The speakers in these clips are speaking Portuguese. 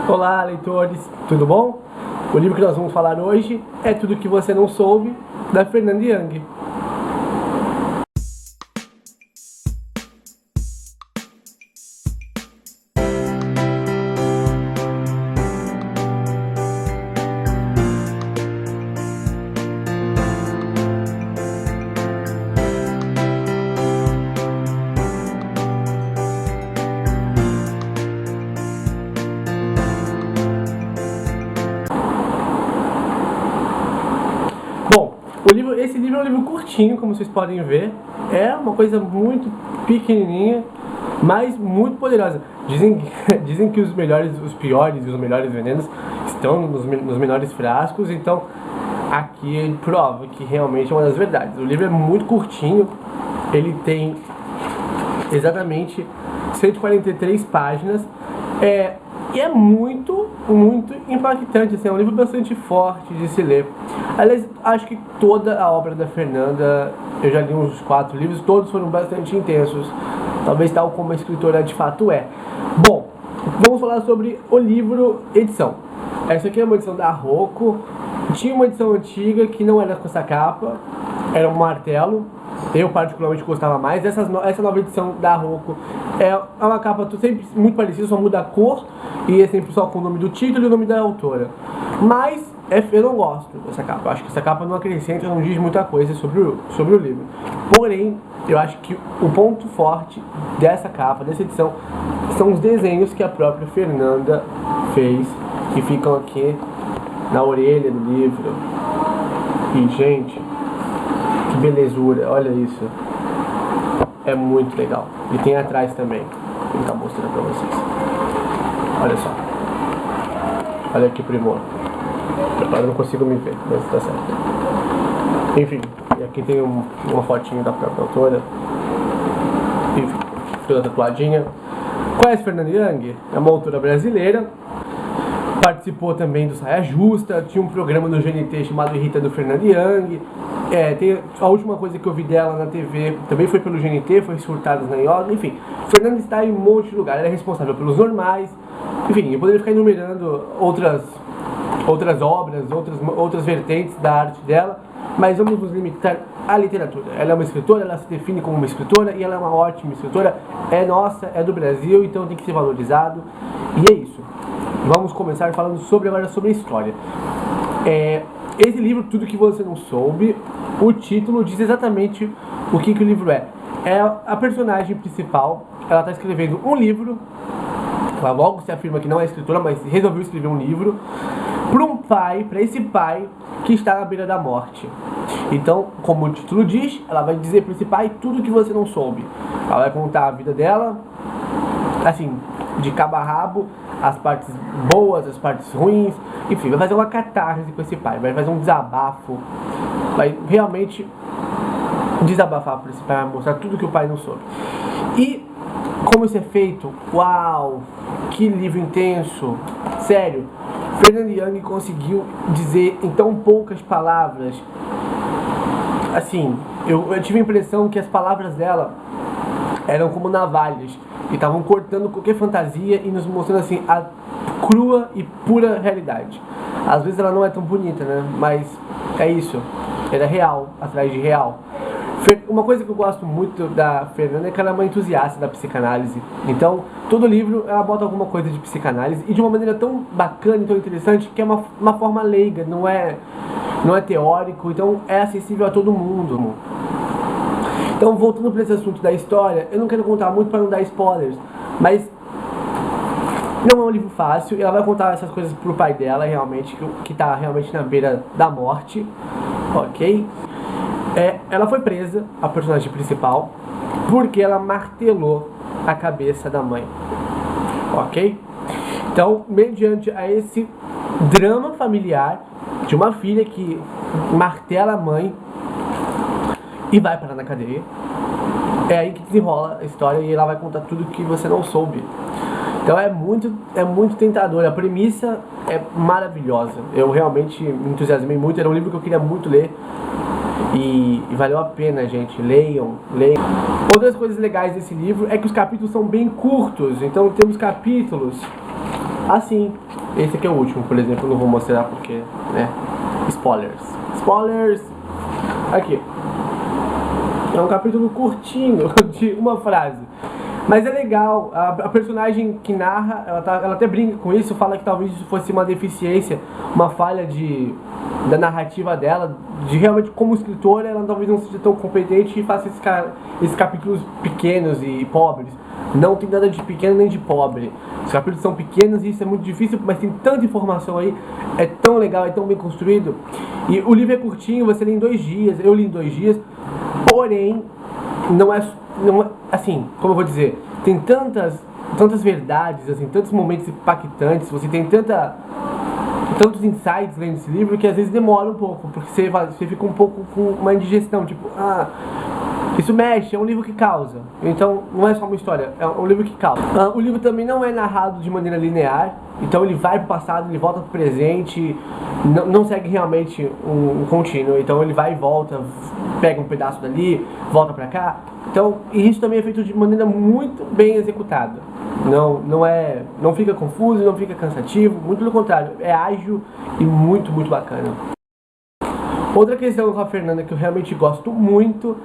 Olá, leitores, tudo bom? O livro que nós vamos falar hoje é Tudo que Você Não Soube, da Fernanda Young. Bom, esse livro é um livro curtinho, como vocês podem ver. É uma coisa muito pequenininha, mas muito poderosa. Dizem que os piores e os melhores venenos estão nos menores frascos, então aqui ele prova que realmente é uma das verdades. O livro é muito curtinho, ele tem exatamente 143 páginas, e é muito impactante, assim, é um livro bastante forte de se ler. Aliás, acho que toda a obra da Fernanda, eu já li uns 4 livros, todos foram bastante intensos, talvez tal como a escritora de fato é. Bom, vamos falar sobre o livro edição. Essa aqui é uma edição da Rocco. Tinha uma edição antiga que não era com essa capa, era um martelo. Eu particularmente gostava mais. Essa nova edição da Rocco é uma capa sempre muito parecida, só muda a cor e é sempre só com o nome do título e o nome da autora. Mas eu não gosto dessa capa. Acho que essa capa não acrescenta, não diz muita coisa sobre o livro. Porém, eu acho que o ponto forte dessa capa, dessa edição, são os desenhos que a própria Fernanda fez, que ficam aqui na orelha do livro. E, gente, que belezura, olha isso. É muito legal. E tem atrás também. Vou tentar mostrar pra vocês. Olha só. Olha que primor. Agora eu não consigo me ver, mas tá certo. Enfim, e aqui tem uma fotinho da própria autora. Enfim, toda tatuadinha. Conhece Fernanda Young? É uma autora brasileira. Participou também do Saia Justa, tinha um programa no GNT chamado Irritando Fernanda Young. A última coisa que eu vi dela na TV também foi pelo GNT, foi Surtadas na Yoga. Enfim, Fernanda está em um monte de lugar, ela é responsável pelos normais. Enfim, eu poderia ficar enumerando outras obras, outras vertentes da arte dela, mas vamos nos limitar à literatura. Ela é uma escritora, ela se define como uma escritora e ela é uma ótima escritora, é nossa, é do Brasil, então tem que ser valorizado, e é isso. Vamos começar falando agora sobre a história. Esse livro, Tudo que Você Não Soube, o título diz exatamente o que o livro é. A personagem principal, ela está escrevendo um livro, ela logo se afirma que não é escritora, mas resolveu escrever um livro, para esse pai que está na beira da morte. Então, como o título diz, ela vai dizer para esse pai tudo que você não soube. Ela vai contar a vida dela, assim, de cabo a rabo, as partes boas, as partes ruins, enfim, vai fazer uma catarse com esse pai, vai fazer um desabafo, vai realmente desabafar para esse pai, vai mostrar tudo que o pai não soube. E como isso é feito, uau, que livro intenso, sério, Fernanda Young conseguiu dizer em tão poucas palavras, assim, eu tive a impressão que as palavras dela eram como navalhas, que estavam cortando qualquer fantasia e nos mostrando assim a crua e pura realidade. Às vezes ela não é tão bonita, né? Mas é isso, era real, atrás de real. Uma coisa que eu gosto muito da Fernanda é que ela é uma entusiasta da psicanálise. Então, todo livro ela bota alguma coisa de psicanálise e de uma maneira tão bacana e tão interessante que é uma forma leiga, não é teórico, então é acessível a todo mundo. Então, voltando para esse assunto da história, eu não quero contar muito para não dar spoilers, mas não é um livro fácil. Ela vai contar essas coisas pro pai dela, realmente, que tá realmente na beira da morte, ok? Ela foi presa, a personagem principal, porque ela martelou a cabeça da mãe, ok? Então, mediante a esse drama familiar de uma filha que martela a mãe e vai parar na cadeia, é aí que desenrola a história e ela vai contar tudo que você não soube. Então é muito tentador, a premissa é maravilhosa. Eu realmente me entusiasmei muito, era um livro que eu queria muito ler e valeu a pena, gente. Leiam. Outras coisas legais desse livro é que os capítulos são bem curtos, então temos capítulos assim, Esse aqui é o último, por exemplo, eu não vou mostrar porque, né, spoilers. Spoilers! Aqui. É um capítulo curtinho, de uma frase. Mas é legal, a personagem que narra, ela até brinca com isso, fala que talvez isso fosse uma deficiência, uma falha da narrativa dela, de realmente como escritora, ela talvez não seja tão competente e faça esses capítulos pequenos e pobres. Não tem nada de pequeno nem de pobre. Os capítulos são pequenos e isso é muito difícil, mas tem tanta informação aí, é tão legal, é tão bem construído. E o livro é curtinho, você lê em 2 dias, eu li em 2 dias, porém, não é assim, como eu vou dizer, tem tantas verdades, assim, tantos momentos impactantes, você tem tantos insights lendo esse livro que às vezes demora um pouco, porque você fica um pouco com uma indigestão, tipo, isso mexe, é um livro que causa. Então, não é só uma história, é um livro que causa. O livro também não é narrado de maneira linear, então ele vai pro passado, ele volta pro presente, não segue realmente um contínuo. Então ele vai e volta, pega um pedaço dali, volta pra cá. Então, e isso também é feito de maneira muito bem executada. Não fica confuso, não fica cansativo, muito pelo contrário, é ágil e muito, muito bacana. Outra questão com a Fernanda que eu realmente gosto muito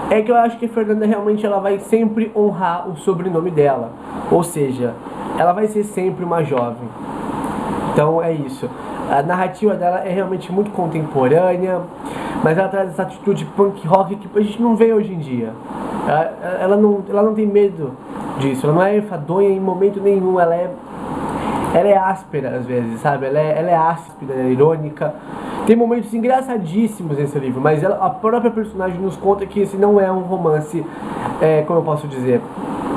é que eu acho que a Fernanda realmente ela vai sempre honrar o sobrenome dela. Ou seja, ela vai ser sempre uma jovem. Então é isso. A narrativa dela é realmente muito contemporânea, mas ela traz essa atitude punk rock que a gente não vê hoje em dia. Ela não tem medo disso, ela não é enfadonha em momento nenhum, ela é áspera às vezes, sabe? Ela é áspera, ela é irônica. Tem momentos engraçadíssimos nesse livro, mas a própria personagem nos conta que esse não é um romance, como eu posso dizer,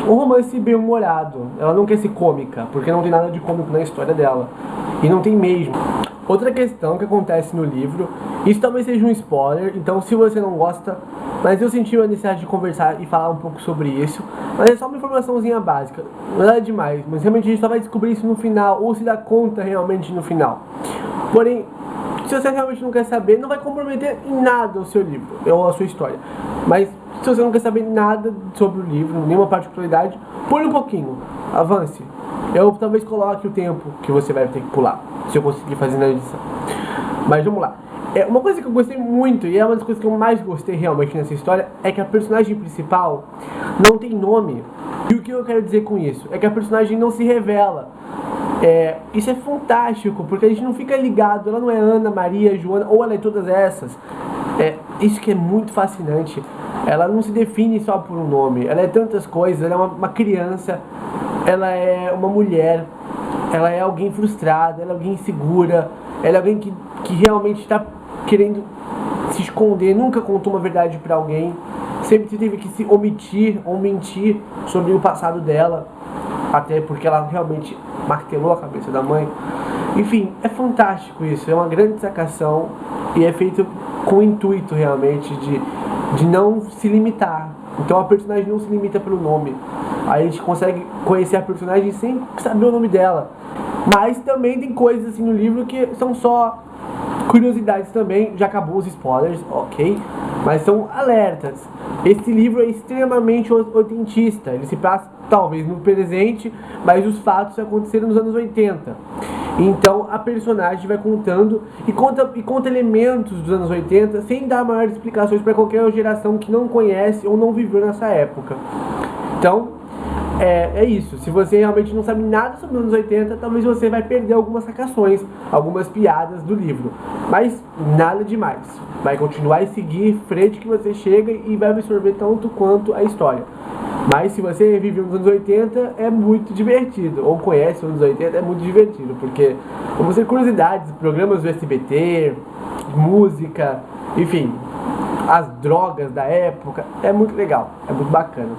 um romance bem-humorado. Ela não quer ser cômica, porque não tem nada de cômico na história dela. E não tem mesmo. Outra questão que acontece no livro, isso talvez seja um spoiler, então se você não gosta, mas eu senti a necessidade de conversar e falar um pouco sobre isso, mas é só uma informaçãozinha básica, não é nada demais, mas realmente a gente só vai descobrir isso no final, ou se dá conta realmente no final. Porém, se você realmente não quer saber, não vai comprometer em nada o seu livro, ou a sua história. Mas se você não quer saber nada sobre o livro, nenhuma particularidade, pule um pouquinho, avance. Eu talvez coloque o tempo que você vai ter que pular, se eu conseguir fazer na edição. Mas vamos lá. Uma coisa que eu gostei muito, e é uma das coisas que eu mais gostei realmente nessa história, é que a personagem principal não tem nome. E o que eu quero dizer com isso? É que a personagem não se revela. Isso é fantástico, porque a gente não fica ligado, ela não é Ana, Maria, Joana, ou ela é todas essas. Isso que é muito fascinante. Ela não se define só por um nome, ela é tantas coisas, ela é uma criança, ela é uma mulher, ela é alguém frustrada, ela é alguém insegura, ela é alguém que realmente está querendo se esconder, nunca contou uma verdade pra alguém, sempre teve que se omitir ou mentir sobre o passado dela, até porque ela realmente martelou a cabeça da mãe. Enfim, é fantástico isso, é uma grande sacação e é feito com o intuito realmente de não se limitar. Então a personagem não se limita pelo nome. Aí a gente consegue conhecer a personagem sem saber o nome dela. Mas também tem coisas assim no livro que são só curiosidades também. Já acabou os spoilers, ok? Mas são alertas. Esse livro é extremamente oitentista. Ele se passa talvez no presente, mas os fatos aconteceram nos anos 80. Então a personagem vai contando e conta elementos dos anos 80 sem dar maiores explicações para qualquer geração que não conhece ou não viveu nessa época. Então é isso. Se você realmente não sabe nada sobre os anos 80, talvez você vai perder algumas sacações, algumas piadas do livro. Mas nada demais. Vai continuar e seguir em frente que você chega e vai absorver tanto quanto a história. Mas se você viveu nos anos 80, é muito divertido. Ou conhece os anos 80, é muito divertido. Porque vamos ter curiosidades, programas do SBT, música, enfim, as drogas da época. É muito legal, é muito bacana.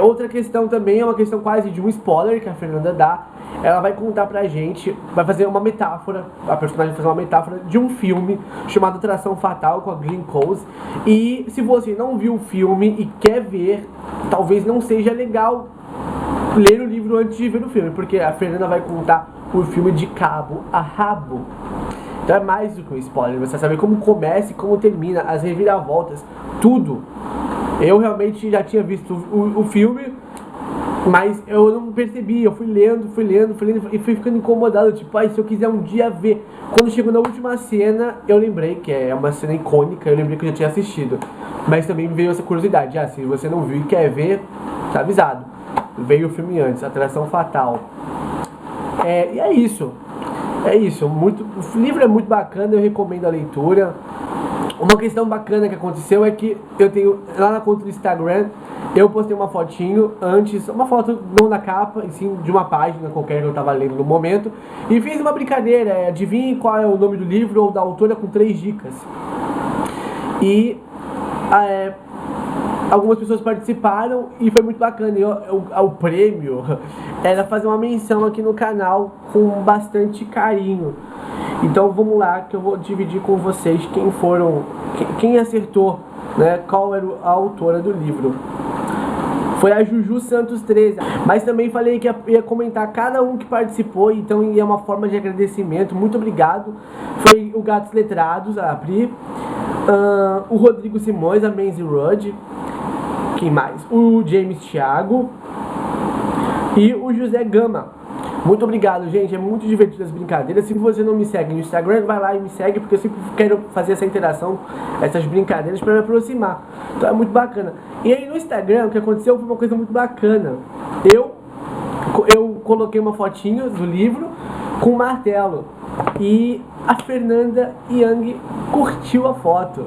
Outra questão também é uma questão quase de um spoiler que a Fernanda dá. Ela vai contar pra gente, vai fazer uma metáfora, a personagem vai fazer uma metáfora de um filme chamado Atração Fatal com a Glenn Close. E se você não viu o filme e quer ver, talvez não seja legal ler o livro antes de ver o filme, porque a Fernanda vai contar o filme de cabo a rabo. Então é mais do que um spoiler, você vai saber como começa e como termina, as reviravoltas, tudo. Eu realmente já tinha visto o filme, Mas eu não percebi, eu fui lendo e fui ficando incomodado, tipo, ai, se eu quiser um dia ver. Quando chegou na última cena, eu lembrei, que é uma cena icônica, eu lembrei que eu já tinha assistido. Mas também veio essa curiosidade, se você não viu e quer ver, tá avisado. Veio o filme antes, Atração Fatal. E é isso. O livro é muito bacana, eu recomendo a leitura. Uma questão bacana que aconteceu é que eu tenho lá na conta do Instagram, eu postei uma fotinho antes, uma foto não da capa, e sim de uma página qualquer que eu tava lendo no momento, e fiz uma brincadeira, adivinhe qual é o nome do livro ou da autora com 3 dicas. E algumas pessoas participaram e foi muito bacana. E o prêmio era fazer uma menção aqui no canal com bastante carinho. Então vamos lá, que eu vou dividir com vocês quem acertou, né, qual era a autora do livro. Foi a Juju Santos 13, mas também falei que ia comentar cada um que participou, então é uma forma de agradecimento, muito obrigado. Foi o Gatos Letrados, a Pri, o Rodrigo Simões, a Manzi Rudd, quem mais? O James Thiago e o José Gama. Muito obrigado, gente, é muito divertido as brincadeiras. Se você não me segue no Instagram, vai lá e me segue, porque eu sempre quero fazer essa interação, essas brincadeiras para me aproximar. Então é muito bacana. E aí no Instagram, o que aconteceu foi uma coisa muito bacana. Eu coloquei uma fotinho do livro com um martelo e a Fernanda Young curtiu a foto.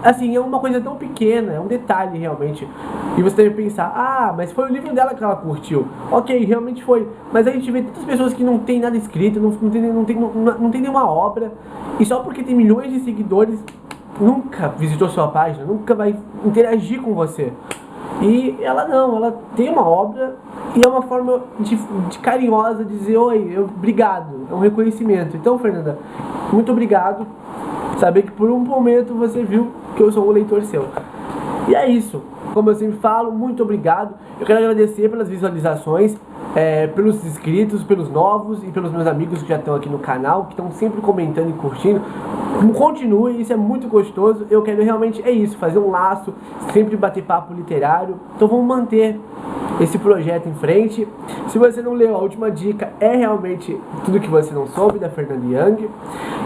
Assim, é uma coisa tão pequena, é um detalhe realmente. E você deve pensar, mas foi o livro dela que ela curtiu. Ok, realmente foi. Mas a gente vê tantas pessoas que não tem nada escrito, não tem nenhuma obra, e só porque tem milhões de seguidores, nunca visitou sua página, nunca vai interagir com você. E ela não, ela tem uma obra e é uma forma de carinhosa de dizer, oi, obrigado, é um reconhecimento. Então, Fernanda, muito obrigado. Saber que por um momento você viu que eu sou um leitor seu. E é isso. Como eu sempre falo, muito obrigado. Eu quero agradecer pelas visualizações, pelos inscritos, pelos novos e pelos meus amigos que já estão aqui no canal, que estão sempre comentando e curtindo. Continue, isso é muito gostoso. Eu quero realmente, fazer um laço, sempre bater papo literário. Então vamos manter esse projeto em frente. Se você não leu, a última dica é realmente Tudo Que Você Não Soube, da Fernanda Young.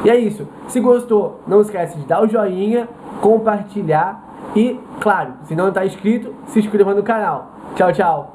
E é isso. Se gostou, não esquece de dar o joinha, compartilhar e, claro, se não está inscrito, se inscreva no canal. Tchau, tchau!